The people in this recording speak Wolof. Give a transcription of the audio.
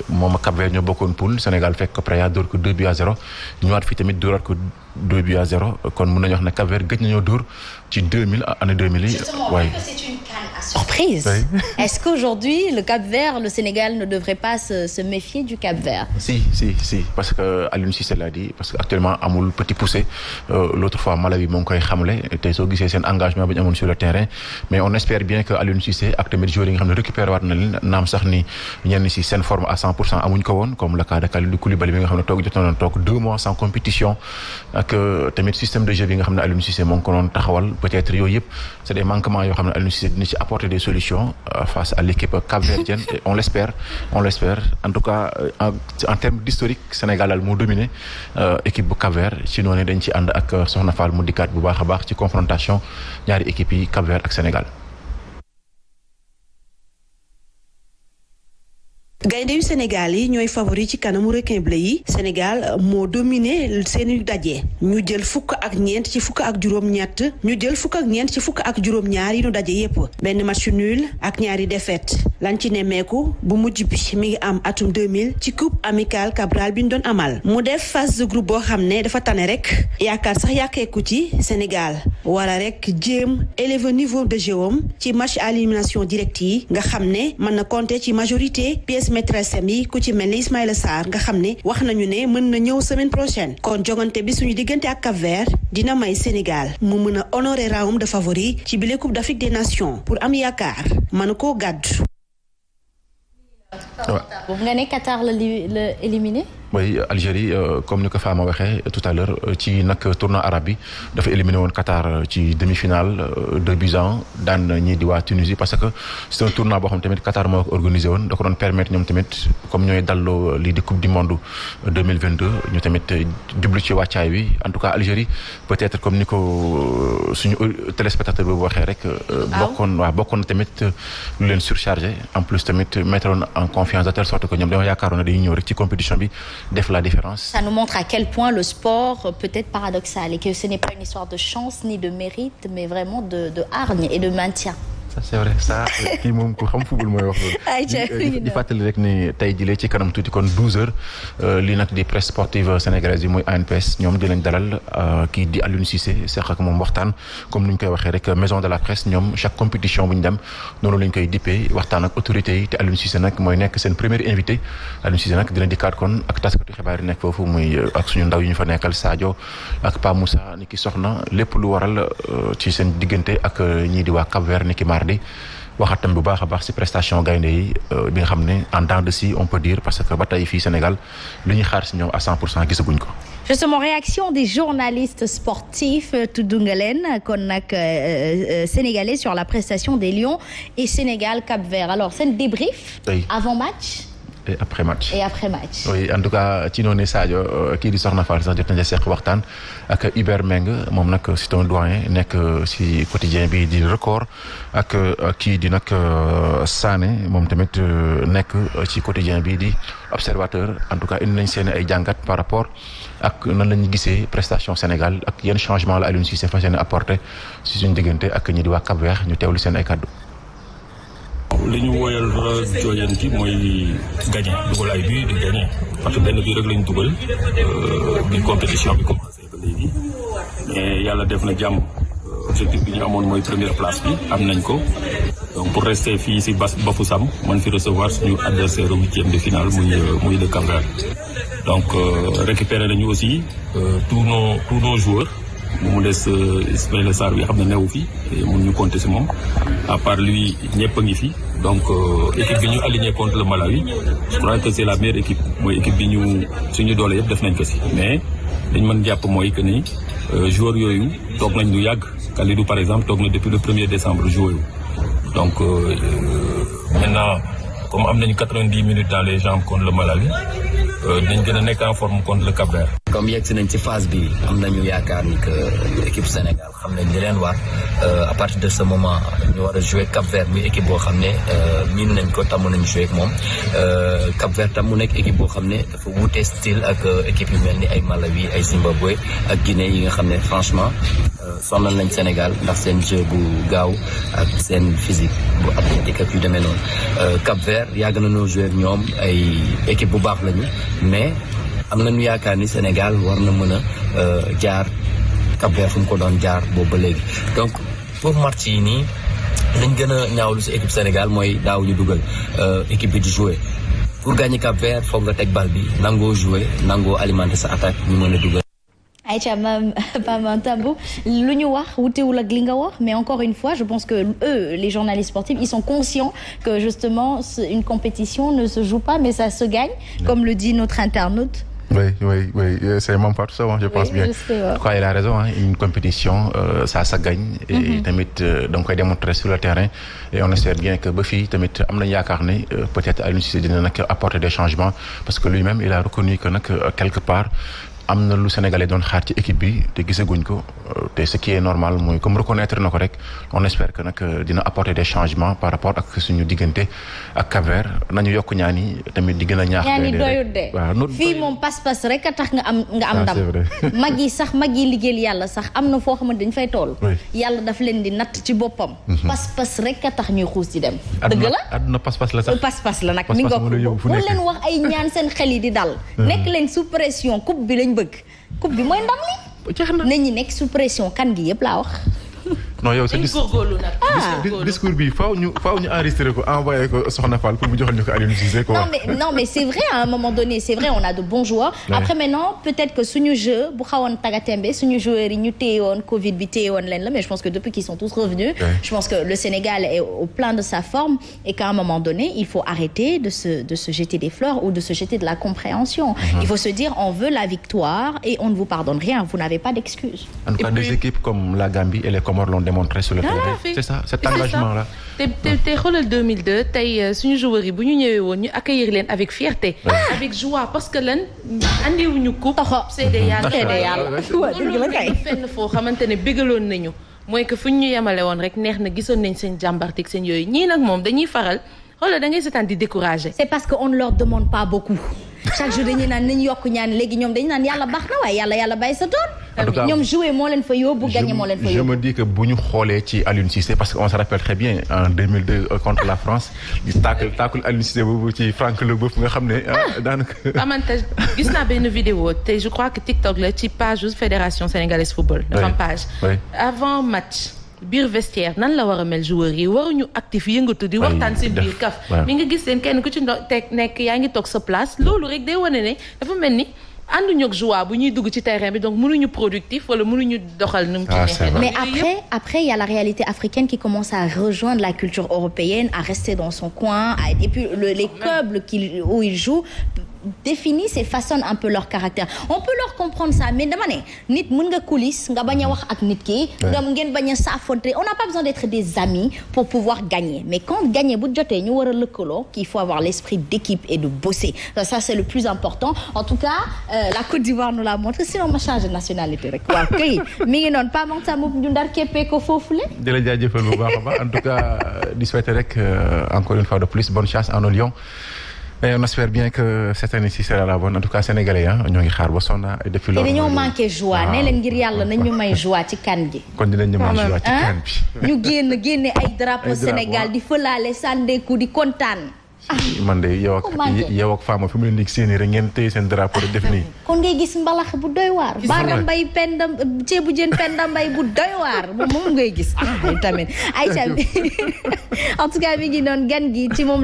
moom ak Cap-Vert ñoo bokkoon poule Sénégal fekk ko Praia dóor ko 2-0 ñëwaat fii tamit dóoraat ko 2-0 kon mun nañu wax ne Cap-Vert gëj nañoo dóor ci 2000 année 2000 yi. waaye c'est une CAN à surprise. Est-ce qu'aujourd'hui le Cap-Vert, le Sénégal ne devrait pas se méfier du Cap-Vert? Si parce que Aliou Cissé l'a dit parce que actuellement amul petit poussé l'autre fois Malawi moo ngi koy xamle tey soo gisee seen engagement bi ñu amoon sur le terrain mais on espère bien que Aliou Cissé ak tamit joueurs yi nga xam ne récupéré waat na leen naam sax ni ñenn si seen forme à 100% amuñ ko woon comme le cas de Kalidou Koulibaly bi nga xam ne jotoon na toog 2 mois sans compétition ak tamit système de jeu bi nga xam ne Aliou Cissé moo ngi ko doon taxawal peut-être yooyu yëpp c'est des manquements yoo xam ne Aliou Cissé dina ci apporter des solutions face à l'équipe cap-verdienne et on l'espère en tout cas en termes d'historique Sénégal daal moo dominé équipe bu Cap-Vert ci noonu dañ ci ànd ak Soxna Fall mu dikkaat bu baax a baax ci confrontation ñaari équipes yi Cap-Vert ak Sénégal. gaynde yu Sénégal yi ñooy favori ci kanamu requin bleu yi Sénégal moo dominé seeni daje ñu jël fukk ak ñeent ci fukk ak juróom-ñaar yi ñu daje yépp benn match nul ak ñaari défaite lañ ci nemmeeku bu mujj bi mi ngi am atum 2000 ci coupe amicale Cabral bi ñu doon amal mu def phase de groupe boo xam ne dafa tane rek yaakaar sax yàkkeeku ci Sénégal wara rek jéem élever niveau de jeu ci match à élimination directe yi nga xam ne mën na compter ci majorité pièce maîtresse yi ku ci mel ni Ismaïla Sarr nga xam ne wax nañu ne mën na ñëw semaine prochaine kon jogante bi suñu diggante ak Cap-Vert dina may Sénégal mu mën a honorer rang de favori ci bile Coupe d'Afrique des Nations pour am yaakaar mën koo gàddu. boobu nga ne Qatar la éliminé. oui Algérie comme ni ko Fama waxee tout à l'heure ci nag tournoi arabe bi dafa éliminé woon Qatar ci demi-finale 2-1 daan ñii di waa Tunisie parce que c'est un tournoi boo xam tamit Qatar moo ko organisé woon da ko doon permettre ñoom tamit comme ñooy dalloo lii di coupe du monde 2022 ñu tamit jublu ci wàccaay bi en tout cas Algérie peut-être comme ni ko suñu téléspectateur bi waxee rek. bokkoon na tamit lu leen surchargé en plus tamit mettre en confiance de telle sorte que ñoom dañoo yaakaaroon ne dañuy ñëw rek ci compétition bi. def la différence. Ça nous montre à quel point le sport peut être paradoxal et que ce n'est pas une histoire de chance ni de mérite mais vraiment de hargne et de maintien. ça c'est vrai ça kii moom ku xam football mooy wax loolu. di fàttali rek ni tey jii ci kanam tuuti kon 12h lii nag di presse sportive sénégalaise yi mooy ANPS ñoom dinañ dalal kii di Aliou Cissé seq ak moom waxtaan comme ni ñu koy waxee rek maison de la presse ñoom chaque compétition bu ñu dem noonu la ñu koy dippee waxtaan ak autorités yi te Aliou Cissé nag mooy nekk seen premier invité Aliou Cissé nag dina dikkaat kon ak taskatu xibaar yi nekk foofu muy ak suñu ndaw yi ñu fa nekkal Sadio ak Pa Moussa ni ki soxna lépp lu waral ci seen diggante ak ñii di waa Cap-Vert ni ki di waxatam bu baax a baax ci prestation gaynde yi bi nga xam ne en dents de scie on peut dire parce que ba tey fii Sénégal lu ñuy xaar ci ñoom à 100% gisaguñ ko. Justement réaction des journalistes sportifs tudd nga leen kon nag sénégalais sur la prestation des Lions et Sénégal Cap-Vert alors seen débrief. avant match. et après match. oui en tout cas ci noonu Sadio kii di Soxna Fall sax jot nañu seq waxtaan ak Hubert Meng moom nag c'est un doyen nekk ci quotidien bi di record ak kii di nag Sané moom tamit nekk ci quotidien bi di observateur en tout cas indi nañ seen ay jàngat par rapport ak nan la ñu gisee prestation Sénégal ak yenn changement la Aliou Cissé fas yéene apporté ci suñu diggante ak ñi di waa Cap-Vert ñu teewlu seen ay kaddu. li ñu woyal jooyanti mooy gagné dugal ay but di gagné parce que benn bii rek lañ dugal bi compétition bi commencé ba léegi mais yàlla def na jàmm objectif bi ñu amoon mooy première place bi am nañ ko donc pour rester fii si Bafoussam man fi recevoir suñu adversaire au 8e de finale muy le Cap-Vert donc récupérer nañu aussi tous nos joueurs mu des Ismaïla Sarr bi xam ne newu fi mun ñu compter si moom à part lui ñëpp a ngi fi donc équipe bi ñu aligné contre le Malawi je crois que c'est la meilleure équipe mooy équipe bi ñu suñu doole yëpp def nañ ko si mais dañ mën jàpp mooy que ni joueurs yooyu toog nañ lu yàgg Kalidou par exemple toog na depuis le 1er décembre joué donc maintenant comme am nañu 90 minutes dans les jambes contre le Malawi dinañ gën a nekk en forme contre le Cap-Vert. comme yegg si nañ ci phase bi am nañu yaakaar ni que équipe Sénégal xam nañ li leen war à partir de ce moment ñu war a jouer Cap-Vert muy équipe boo xam ne miin nañ ko tàmm nañu jouer ak moom Cap-Vert tam mu nekk équipe boo xam ne dafa wuute style ak équipe yu mel ni ay Malawi ay Zimbabwe ak Guinée yi nga xam ne franchement sonal nañ Sénégal ndax seen jeu bu gaaw ak seen physique bu athlétique ak yu demee noonu Cap-Vert yàgg nañoo jouer ak ñoom ay équipe bu baax lañu mais am nañu yaakaar ni Sénégal war na mën a jaar Cap-Vert fu mu ko doon jaar boobu ba léegi donc pour match yi nii lañ gën a ñaawlu si équipe Sénégal mooy daaw ñu dugal équipe bi di jouer pour gagner Cap-Vert foog nga teg bal bi nangoo jouer nangoo alimenter sa attaque ñu mën a dugal. Aïcha Mame Tambou lu ñu wax wutewul ak li nga wax mais encore une fois je pense que eux les journalistes sportifs ils sont conscients que justement une compétition ne se joue pas mais ça se gagne comme le dit notre internaute. Oui, c'est Mame Fatou Sow, je pense bien. Je crois qu'il a raison, hein. Une compétition, ça gagne. Et tamit, donc, il démontrer sur le terrain. Et on espère bien que Buffy, tamit, amna yakarne, peut-être à l'université dina apporter des changements. Parce que lui-même, il a reconnu que, quelque part, am na lu Sénégalais doon xaar ci équipe bi te gisaguñ ko te ce qui est normal mooy comme reconnaître na ko rek on espère que nag dina apporter des changements par rapport ak suñu diggante ak Cap-Vert nañu yokk ñaan yi tamit di gën a ñaax. ñaan yi doyut de waaw fii moom pas-pas rek a tax nga am ndam. mag yi sax mag yi liggéeyal yàlla sax am na foo xamante dañ fay tool. yàlla daf leen di natt ci boppam. pas-pas rek a tax ñuy xuus ci dem. dëgg la àdduna pas-pas la sax. pas-pas la nag mi nga ko bu leen wax ay ñaan seen xel yi di dal. nekk leen sous pression coupe bi lañ bëgg. coupe bi mooy ndam li. nañ ñi nekk sous pression kan gi yëpp laa wax. non yow sa discours bi faaw ñu enregistré ko envoyé ko Soxna Fall pour mu joxal ñu ko Aliou Cissé quoi. non mais c'est vrai à un moment donné c'est vrai on a de bons joueurs. Ouais. Après maintenant peut-être que suñu jeu bu xawoon tagatembe suñu joueurs yi ñu téyewoon Covid bi téyewoon leen la mais je pense que depuis qu'ils sont tous revenus. Ouais. Je pense que le Sénégal est au plein de sa forme et qu'à un moment donné il faut arrêter de se jeter des fleurs ou de se jeter de la compréhension. Il faut se dire on veut la victoire et on ne vous pardonne rien vous n'avez pas d'excuses. En tout cas des équipes comme la Gambie et les Comores l'ont démontré sur le terrain. C'est ça cet engagement là. te xoolal 2002 tey suñu joueurs yi bu ñu ñëwee woon ñu accueillir leen avec fierté. avec joie parce que lan andiwuñu coupe. seede yàlla fenn foo xamante ne bégaloon nañu mooy que fu ñu yemale woon rek neex na gisoon nañ seen jàmbartik seen yooyu ñii nag moom dañuy faral xoolal da ngay seetaan di décourager. c'est parce que on ne leur demande pas beaucoup. chaque jour dañuy naan nañu yokk ñaan léegi ñoom dañu naan yàlla baax na waaye yàlla bàyyi sa tool. en tout cas ñoom jouer moo leen fa yóbbu gagner moo leen fa yóbbu. je me dis que bu ñu xoolee ci Aliou Cissé parce que on se rappelle très bien en 2002 contre la France di taakul Aliou Cissé boobu ci Franck Leboeuf nga xam ne daanaka. avantage gis naa benn vidéo te je crois que TikTok la ci page fédération sénégalaise football. dafa am page. avant match. biir vestiaire nan la war a mel joueurs yi waruñu actif yëngatu di waxtaan seen biir kaf mi nga gis leen kenn ku ci nekk yaa ngi toog sa place loolu rek day wane ne dafa mel ni ànduñu ak joie bu ñuy dugg ci terrain bi donc mënuñu productif wala mënuñu doxal nu mu ci neexee. mais après il y a la réalité africaine qui commence à rejoindre la culture européenne à rester dans son coin et puis les clubs où ils jouent définissent et façonnent un peu leur caractère on peut leur comprendre ça mais dama ne nit mën nga coulisse nga bañ a wax ak nit ki nga ngeen bañ a saafonte on n'a pas besoin d'être des amis pour pouvoir gagner mais quand gagner bu jotee ñu war a lëkkaloo qu'il faut avoir l'esprit d'équipe et de bosser ça c'est le plus important en tout cas la Côte d'Ivoire nous l'a montré sinon ma changé de nationalité rek waaw kay mi ngi noonu pas Mame Tambou ñu ndar keppee ko foofule di la jaajëfal bu baax a baax en tout cas di souhaiter rek encore une fois de plus bonne chance en Lyon. Et on espère bien que cette année-ci sera la bonne en tout cas sénégalais ñoo ngi xaar ba sonn depuis loolu. te dañoo manqué joie ne leen ngir yàlla nañ ñu may joie ci kan gi. kon dinañ ñu may joie ci kan bi. ñu génne ay drapeau Sénégal di fëlaale sàndeeku di kontaan. man de yow ak Fama fi mu leen di séenee rek ngeen téye seen drapeau def nii. kon ngay gis mbalax bu doy waar. baara mbay penda ceebu jën penda mbay bu doy waar moom ngay gis. tamit Aïcha en tout cas mi ngi noonu gan gi ci moom